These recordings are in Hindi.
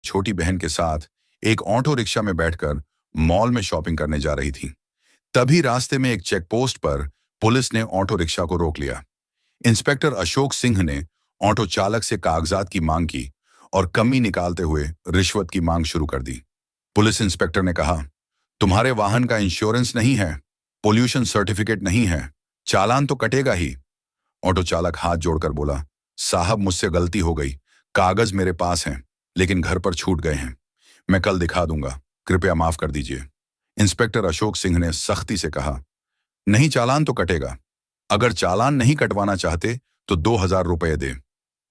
छोटी बहन के साथ एक ऑटो रिक्शा में बैठकर मॉल में शॉपिंग करने जा रही थी। तभी रास्ते में एक चेक पोस्ट पर पुलिस ने ऑटो रिक्शा को रोक लिया। इंस्पेक्टर अशोक सिंह ने ऑटो चालक से कागजात की मांग की और कमी निकालते हुए रिश्वत की मांग शुरू कर दी। पुलिस इंस्पेक्टर ने कहा, तुम्हारे वाहन का इंश्योरेंस नहीं है, पोल्यूशन सर्टिफिकेट नहीं है, चालान तो कटेगा ही। ऑटो चालक हाथ जोड़कर बोला, साहब मुझसे गलती हो गई, कागज मेरे पास हैं लेकिन घर पर छूट गए हैं, मैं कल दिखा दूंगा, कृपया माफ कर दीजिए। इंस्पेक्टर अशोक सिंह ने सख्ती से कहा, नहीं, चालान तो कटेगा, अगर चालान नहीं कटवाना चाहते तो 2,000 रुपये दे।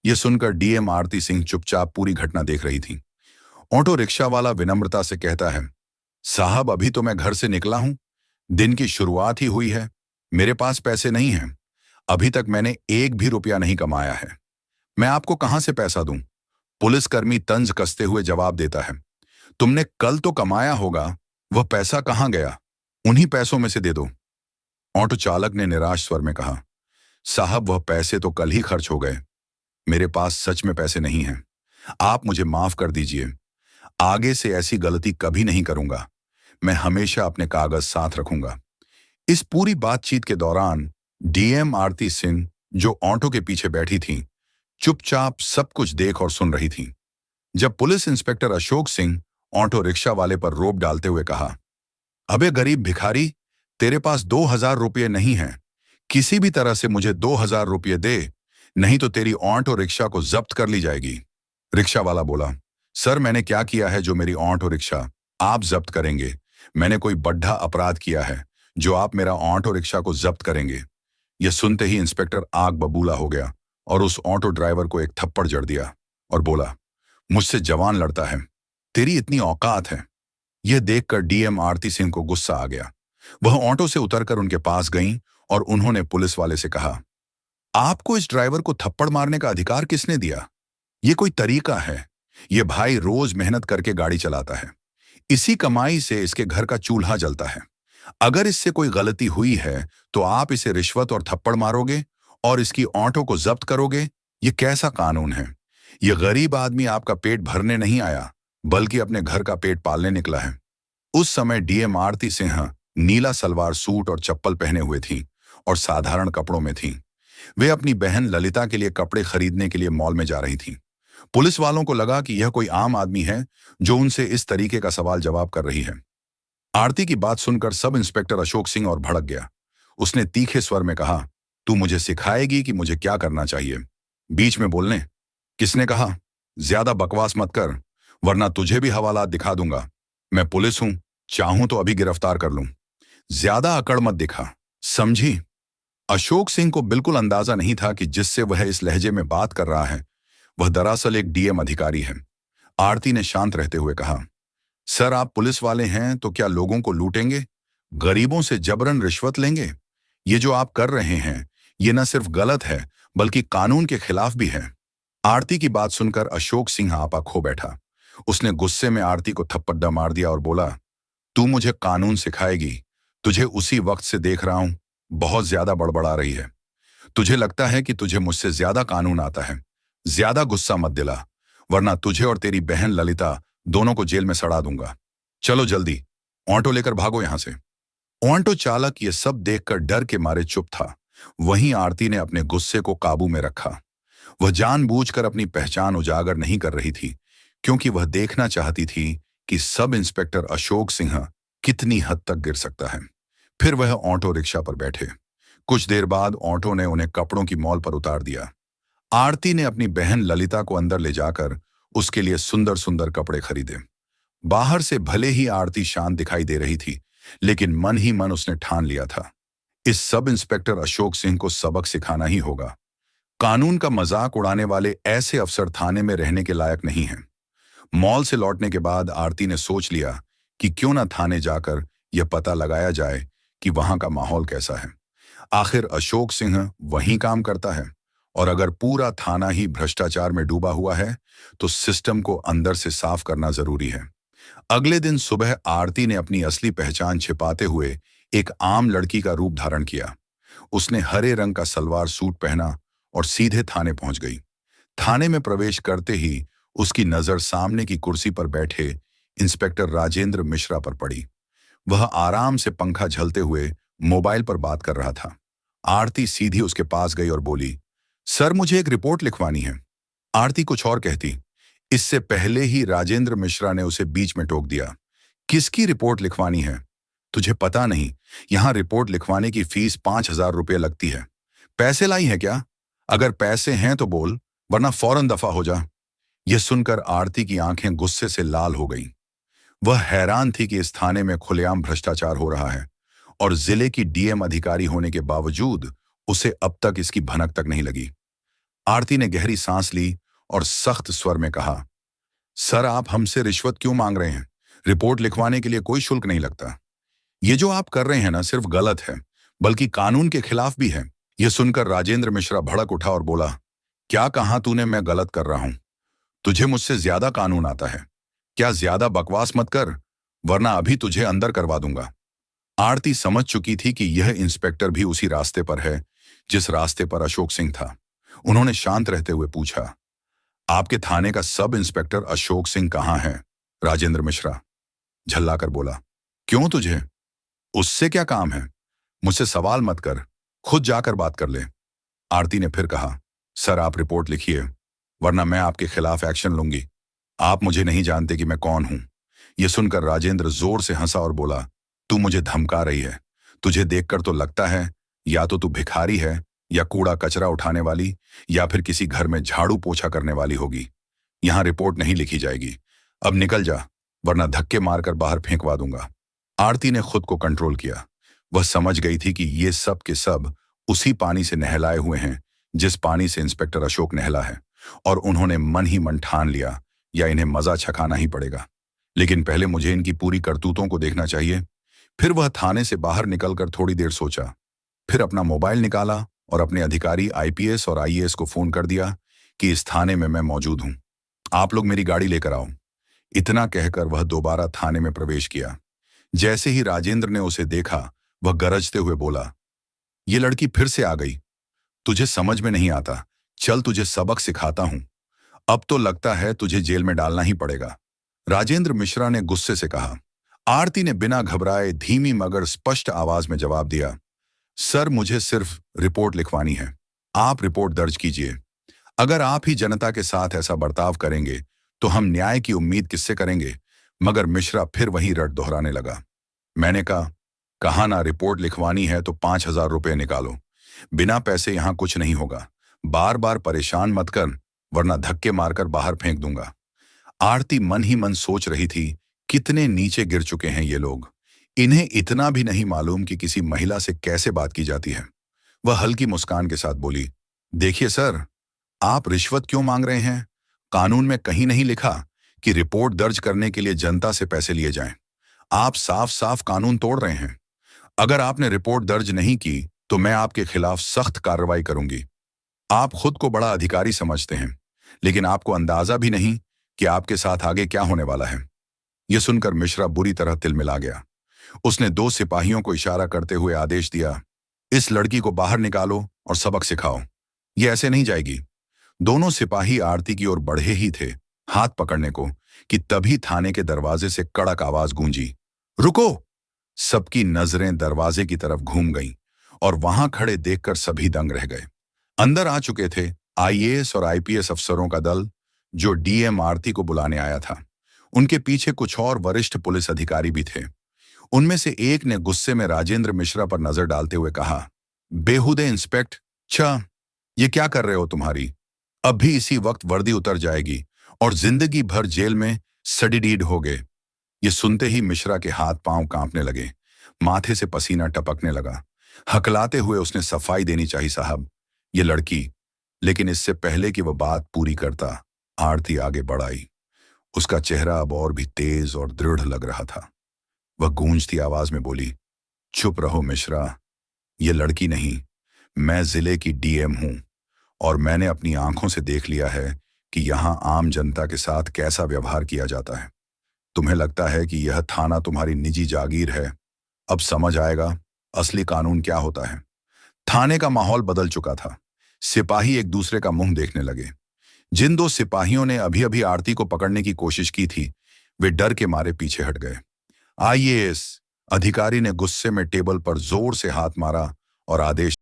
यह सुनकर डीएम आरती सिंह चुपचाप पूरी घटना देख रही थी। ऑटो रिक्शा वाला विनम्रता से कहता है, साहब अभी तो मैं घर से निकला हूं, दिन की शुरुआत ही हुई है, मेरे पास पैसे नहीं हैं, अभी तक मैंने एक भी रुपया नहीं कमाया है, मैं आपको कहां से पैसा दूं। पुलिसकर्मी तंज कसते हुए जवाब देता है, तुमने कल तो कमाया होगा, वह पैसा कहां गया, उन्हीं पैसों में से दे दो। ऑटो चालक ने निराश स्वर में कहा, साहब वह पैसे तो कल ही खर्च हो गए, मेरे पास सच में पैसे नहीं हैं, आप मुझे माफ कर दीजिए, आगे से ऐसी गलती कभी नहीं करूंगा, मैं हमेशा अपने कागज साथ रखूंगा। इस पूरी बातचीत के दौरान डीएम आरती सिंह, जो ऑटो के पीछे बैठी थी, चुपचाप सब कुछ देख और सुन रही थी। जब police inspector Ashok Singh auto rickshaw वाले पर रोप डालते हुए कहा, अबे गरीब भिखारी, तेरे पास 2,000 रुपये नहीं हैं, किसी भी तरह से मुझे 2,000 रुपये दे, नहीं तो तेरी ऑटो रिक्शा को जब्त कर ली जाएगी। रिक्शा वाला बोला, सर मैंने क्या किया है जो मेरी ऑटो रिक्शा आप जब्त करेंगे, मैंने कोई बड्ढा अपराध किया है जो आप मेरा ऑटो रिक्शा को जब्त करेंगे। यह सुनते ही इंस्पेक्टर आग बबूला हो गया और उस ऑटो ड्राइवर को एक थप्पड़ जड़ दिया और बोला, मुझसे जवान लड़ता है, तेरी इतनी औकात है। यह देखकर डीएम आरती सिंह को गुस्सा आ गया। वह ऑटो से उतरकर उनके पास गईं और उन्होंने पुलिस वाले से कहा, आपको इस ड्राइवर को थप्पड़ मारने का अधिकार किसने दिया? यह कोई तरीका है? यह भाई रोज मेहनत करके गाड़ी चलाता है, इसी कमाई से इसके घर का चूल्हा जलता है, अगर इससे कोई गलती हुई है तो आप इसे रिश्वत और थप्पड़ मारोगे और इसकी ऑटो को जब्त करोगे? यह कैसा कानून है? यह गरीब आदमी आपका पेट भरने नहीं आया बल्कि अपने घर का पेट पालने निकला है। उस समय डीएम आरती सिंह नीला सलवार सूट और चप्पल पहने हुए थी और साधारण कपड़ों में थी। वे अपनी बहन ललिता के लिए कपड़े खरीदने के लिए मॉल में जा रही थी। पुलिस वालों को लगा कि यह कोई आम आदमी है जो उनसे इस तरीके का सवाल जवाब कर रही है। आरती की बात सुनकर सब इंस्पेक्टर अशोक सिंह और भड़क गया। उसने तीखे स्वर में कहा, तू मुझे सिखाएगी कि मुझे क्या करना चाहिए? बीच में बोलने किसने कहा? ज्यादा बकवास मत कर, वरना तुझे भी हवालात दिखा दूंगा। मैं पुलिस हूं, चाहूं तो अभी गिरफ्तार कर लूं। ज्यादा अकड़ मत दिखा, समझी? अशोक सिंह को बिल्कुल अंदाजा नहीं था कि जिससे वह इस लहजे में बात कर रहा है वह दरअसल एक डीएम अधिकारी है। आरती ने शांत रहते हुए कहा, सर आप पुलिस वाले हैं तो क्या लोगों को लूटेंगे, गरीबों से जबरन रिश्वत लेंगे? ये जो आप कर रहे हैं ये न सिर्फ गलत है बल्कि कानून के खिलाफ भी है। आरती की बात सुनकर अशोक सिंह आपा खो बैठा। उसने गुस्से में आरती को थप्पड़ मार दिया और बोला, तू मुझे कानून सिखाएगी? तुझे उसी वक्त से देख रहा हूं, बहुत ज्यादा बड़बड़ा रही है। तुझे लगता है कि तुझे मुझसे ज्यादा कानून आता है। ज्यादा गुस्सा मत दिला, वरना तुझे और तेरी बहन ललिता दोनों को जेल में सड़ा दूंगा। चलो जल्दी, ऑटो लेकर भागो यहां से। ऑटो चालक ये सब देखकर डर के मारे चुप था। वहीं आरती ने अपने गुस्से को काबू में रखा। वह जानबूझकर अपनी पहचान उजागर नहीं कर रही थी, क्योंकि वह देखना चाहती थी कि सब इंस्पेक्टर अशोक सिंह कितनी हद तक गिर सकता है। फिर वह ऑटो रिक्शा पर बैठे। कुछ देर बाद ऑटो ने उन्हें कपड़ों की मॉल पर उतार दिया। आरती ने अपनी बहन ललिता को अंदर ले जाकर उसके लिए सुंदर सुंदर कपड़े खरीदे। बाहर से भले ही आरती शांत दिखाई दे रही थी, लेकिन मन ही मन उसने ठान लिया था, इस सब इंस्पेक्टर अशोक सिंह को सबक सिखाना ही होगा। कानून का मजाक उड़ाने वाले ऐसे अफसर थाने में रहने के लायक नहीं हैं। मॉल से लौटने के बाद आरती ने सोच लिया कि क्यों न थाने जाकर यह पता लगाया जाए कि वहां का माहौल कैसा है। आखिर अशोक सिंह वहीं काम करता है, और अगर पूरा थाना ही भ्रष्टाचार में डूबा हुआ है तो सिस्टम को अंदर से साफ करना जरूरी है। अगले दिन सुबह आरती ने अपनी असली पहचान छिपाते हुए एक आम लड़की का रूप धारण किया। उसने हरे रंग का सलवार सूट पहना और सीधे थाने पहुंच गई। थाने में प्रवेश करते ही उसकी नजर सामने की कुर्सी पर बैठे इंस्पेक्टर राजेंद्र मिश्रा पर पड़ी। वह आराम से पंखा झलते हुए मोबाइल पर बात कर रहा था। आरती सीधी उसके पास गई और बोली, सर मुझे एक रिपोर्ट लिखवानी है। आरती कुछ और कहती, इससे पहले ही राजेंद्र मिश्रा ने उसे बीच में टोक दिया। किसकी रिपोर्ट लिखवानी है? तुझे पता नहीं, यहां रिपोर्ट लिखवाने की फीस 5,000 रुपये लगती है। पैसे लाई है क्या? अगर पैसे हैं तो बोल, वरना फौरन दफा हो जा। यह सुनकर आरती की आंखें गुस्से से लाल हो गईं। वह हैरान थी कि इस थाने में खुलेआम भ्रष्टाचार हो रहा है और जिले की डीएम अधिकारी होने के बावजूद उसे अब तक इसकी भनक तक नहीं लगी। आरती ने गहरी सांस ली और सख्त स्वर में कहा, सर आप हमसे रिश्वत क्यों मांग रहे हैं? रिपोर्ट लिखवाने के लिए कोई शुल्क नहीं लगता। ये जो आप कर रहे हैं ना सिर्फ गलत है, बल्कि कानून के खिलाफ भी है। यह सुनकर राजेंद्र मिश्रा भड़क उठा और बोला, क्या कहा तूने मैं गलत कर रहा हूं? तुझे मुझसे ज्यादा कानून आता है। क्या ज्यादा बकवास मत कर, वरना अभी तुझे अंदर करवा दूंगा। आरती समझ चुकी थी कि यह इंस्पेक्टर भी उसी रास्ते पर है जिस रास्ते पर अशोक सिंह था। उन्होंने शांत रहते हुए पूछा, आपके थाने का सब इंस्पेक्टर अशोक सिंह कहाँ है? राजेंद्र मिश्रा झल्लाकर बोला, क्यों तुझे उससे क्या काम है? मुझसे सवाल मत कर, खुद जाकर बात कर ले। आरती ने फिर कहा, सर आप रिपोर्ट लिखिए, वरना मैं आपके खिलाफ एक्शन लूंगी। आप मुझे नहीं जानते कि मैं कौन हूं। यह सुनकर राजेंद्र जोर से हंसा और बोला, तू मुझे धमका रही है? तुझे देखकर तो लगता है या तो तू भिखारी है, या कूड़ा कचरा उठाने वाली, या फिर किसी घर में झाड़ू पोछा करने वाली होगी। यहां रिपोर्ट नहीं लिखी जाएगी। अब निकल जा, वरना धक्के मारकर बाहर फेंकवा दूंगा। आरती ने खुद को कंट्रोल किया। वह समझ गई थी कि ये सब के सब उसी पानी से नहलाए हुए हैं जिस पानी से इंस्पेक्टर अशोक नहला है, और उन्होंने मन ही मन ठान लिया या इन्हें मजा छकाना ही पड़ेगा। लेकिन पहले मुझे इनकी पूरी करतूतों को देखना चाहिए। फिर वह थाने से बाहर निकलकर थोड़ी देर सोचा, फिर अपना मोबाइल निकाला और अपने अधिकारी आईपीएस और आईएएस को फोन कर दिया कि इस थाने में मैं मौजूद हूं, आप लोग मेरी गाड़ी लेकर आओ। इतना कहकर वह दोबारा थाने में प्रवेश किया। जैसे ही राजेंद्र ने उसे देखा, वह गरजते हुए बोला, ये लड़की फिर से आ गई। तुझे समझ में नहीं आता, चल तुझे सबक सिखाता हूं। अब तो लगता है तुझे जेल में डालना ही पड़ेगा। राजेंद्र मिश्रा ने गुस्से से कहा। आरती ने बिना घबराए धीमी मगर स्पष्ट आवाज में जवाब दिया, सर मुझे सिर्फ रिपोर्ट लिखवानी है। आप रिपोर्ट दर्ज कीजिए। अगर आप ही जनता के साथ ऐसा बर्ताव करेंगे तो हम न्याय की उम्मीद किससे करेंगे? मगर मिश्रा फिर वही रट दोहराने लगा। मैंने कहा ना रिपोर्ट लिखवानी है तो 5,000 रुपये निकालो। बिना पैसे यहां कुछ नहीं होगा। बार बार परेशान मत कर, वरना धक्के मारकर बाहर फेंक दूंगा। आरती मन ही मन सोच रही थी, कितने नीचे गिर चुके हैं ये लोग। इन्हें इतना भी नहीं मालूम कि किसी महिला से कैसे बात की जाती है। वह हल्की मुस्कान के साथ बोली, देखिए सर, आप रिश्वत क्यों मांग रहे हैं? कानून में कहीं नहीं लिखा कि रिपोर्ट दर्ज करने के लिए जनता से पैसे लिए जाएं। आप साफ साफ कानून तोड़ रहे हैं। अगर आपने रिपोर्ट दर्ज नहीं की तो मैं आपके खिलाफ सख्त कार्रवाई करूंगी। आप खुद को बड़ा अधिकारी समझते हैं, लेकिन आपको अंदाजा भी नहीं कि आपके साथ आगे क्या होने वाला है। यह सुनकर मिश्रा बुरी तरह तिलमिला गया। उसने 2 सिपाहियों को इशारा करते हुए आदेश दिया, इस लड़की को बाहर निकालो और सबक सिखाओ। यह ऐसे नहीं जाएगी। दोनों सिपाही आरती की ओर बढ़े ही थे हाथ पकड़ने को कि तभी थाने के दरवाजे से कड़क आवाज गूंजी, रुको! सबकी नजरें दरवाजे की तरफ घूम गईं और वहां खड़े देखकर सभी दंग रह गए। अंदर आ चुके थे आईएएस और आईपीएस अफसरों का दल, जो डीएम आरती को बुलाने आया था। उनके पीछे कुछ और वरिष्ठ पुलिस अधिकारी भी थे। उनमें से एक ने गुस्से में राजेंद्र मिश्रा पर नजर डालते हुए कहा, बेहुदे इंस्पेक्ट, ये क्या कर रहे हो तुम्हारी? अब भी इसी वक्त वर्दी उतर जाएगी और जिंदगी भर जेल में सडीडीड होगे। ये सुनते ही मिश्रा के हाथ पांव कांपने लगे, माथे से पसीना टपकने लगा। हकलाते हुए उसने सफाई देनी चाहिए, साहब, ये लड़की। लेकिन इससे पहले कि वह बात पूरी करता, आरती आगे बढ़ आई। उसका चेहरा अब और भी तेज और दृढ़ लग रहा था। वह गूंजती आवाज में बोली, चुप रहो मिश्रा, ये लड़की नहीं, मैं जिले की डीएम हूं और मैंने अपनी आंखों से देख लिया है कि यहां आम जनता के साथ कैसा व्यवहार किया जाता है। तुम्हें लगता है कि यह थाना तुम्हारी निजी जागीर है। अब समझ आएगा असली कानून क्या होता है। थाने का माहौल बदल चुका था। सिपाही एक दूसरे का मुंह देखने लगे। जिन दो सिपाहियों ने अभी अभी आरती को पकड़ने की कोशिश की थी, वे डर के मारे पीछे हट गए। आईएएस अधिकारी ने गुस्से में टेबल पर जोर से हाथ मारा और आदेश